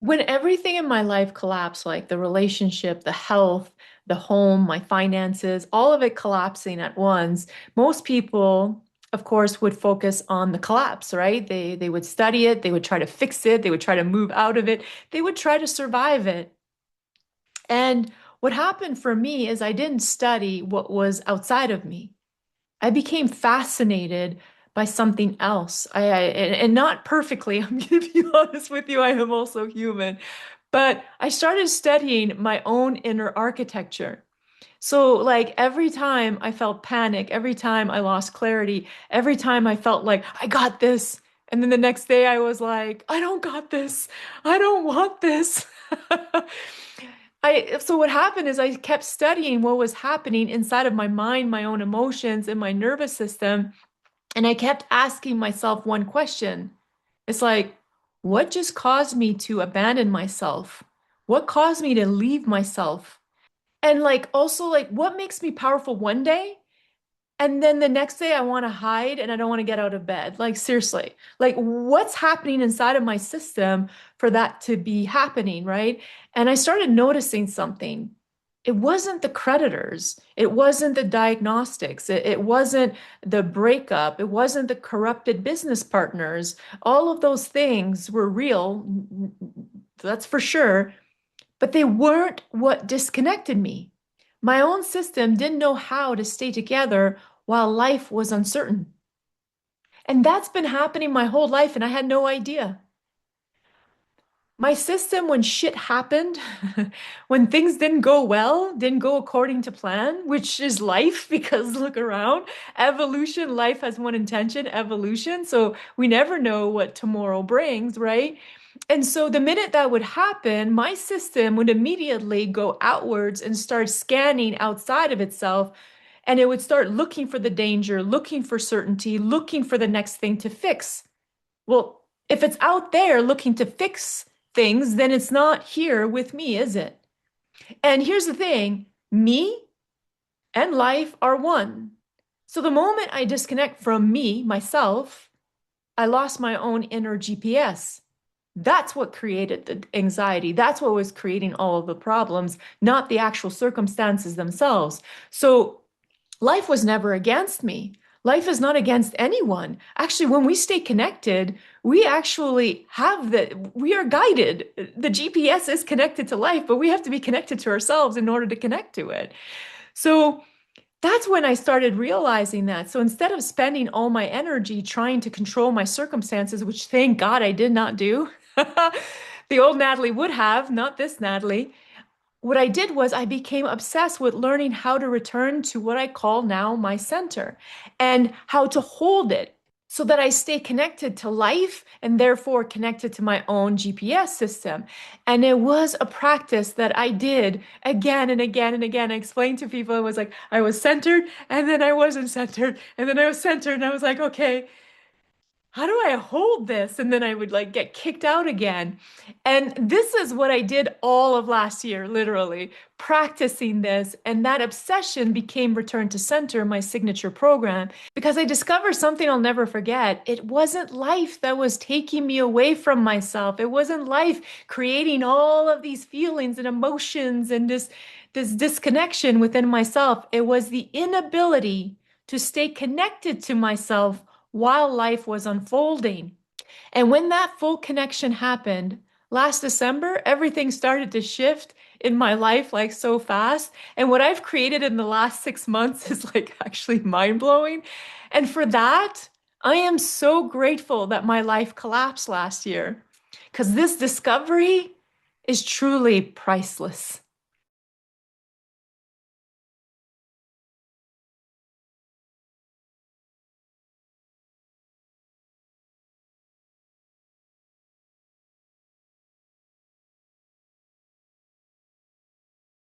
When everything in my life collapsed, like the relationship, the health, the home, my finances, all of it collapsing at once, most people, of course, would focus on the collapse, right? They would study it, they would try to fix it, they would try to move out of it, they would try to survive it. And what happened for me is I didn't study what was outside of me. I became fascinated by something else. And not perfectly, I'm going to be honest with you, I am also human. But I started studying my own inner architecture. So, like every time I felt panic, every time I lost clarity, every time I felt like I got this, and then the next day I was like, I don't got this. I don't want this. So what happened is I kept studying what was happening inside of my mind, my own emotions, and my nervous system. And I kept asking myself one question. It's like, what just caused me to abandon myself? What caused me to leave myself? And like also like what makes me powerful one day and then the next day I want to hide and I don't want to get out of bed. Like seriously. Like what's happening inside of my system for that to be happening, right? And I started noticing something. It wasn't the creditors. It wasn't the diagnostics. It wasn't the breakup. It wasn't the corrupted business partners. All of those things were real, that's for sure, but they weren't what disconnected me. My own system didn't know how to stay together while life was uncertain. And that's been happening my whole life, and I had no idea. My system, when shit happened, when things didn't go well, didn't go according to plan, which is life, because look around, evolution, life has one intention, evolution. So we never know what tomorrow brings, right? And so the minute that would happen, my system would immediately go outwards and start scanning outside of itself. And it would start looking for the danger, looking for certainty, looking for the next thing to fix. Well, if it's out there looking to fix things, then it's not here with me, is it? And here's the thing, me and life are one. So the moment I disconnect from me, myself, I lost my own inner GPS. That's what created the anxiety. That's what was creating all of the problems, not the actual circumstances themselves. So life was never against me. Life is not against anyone. Actually, when we stay connected, we actually we are guided. The GPS is connected to life, but we have to be connected to ourselves in order to connect to it. So that's when I started realizing that. So instead of spending all my energy trying to control my circumstances, which thank God I did not do, the old Natalie would have, not this Natalie. What I did was I became obsessed with learning how to return to what I call now my center and how to hold it so that I stay connected to life and therefore connected to my own GPS system. And it was a practice that I did again and again and again. I explained to people, it was like I was centered and then I wasn't centered and then I was centered and I was like, okay, how do I hold this? And then I would like get kicked out again. And this is what I did all of last year, literally practicing this. And that obsession became Return to Center, my signature program, because I discovered something I'll never forget. It wasn't life that was taking me away from myself. It wasn't life creating all of these feelings and emotions and this disconnection within myself. It was the inability to stay connected to myself while life was unfolding. And when that full connection happened last December, everything started to shift in my life like so fast. And what I've created in the last 6 months is like actually mind blowing. And for that, I am so grateful that my life collapsed last year because this discovery is truly priceless.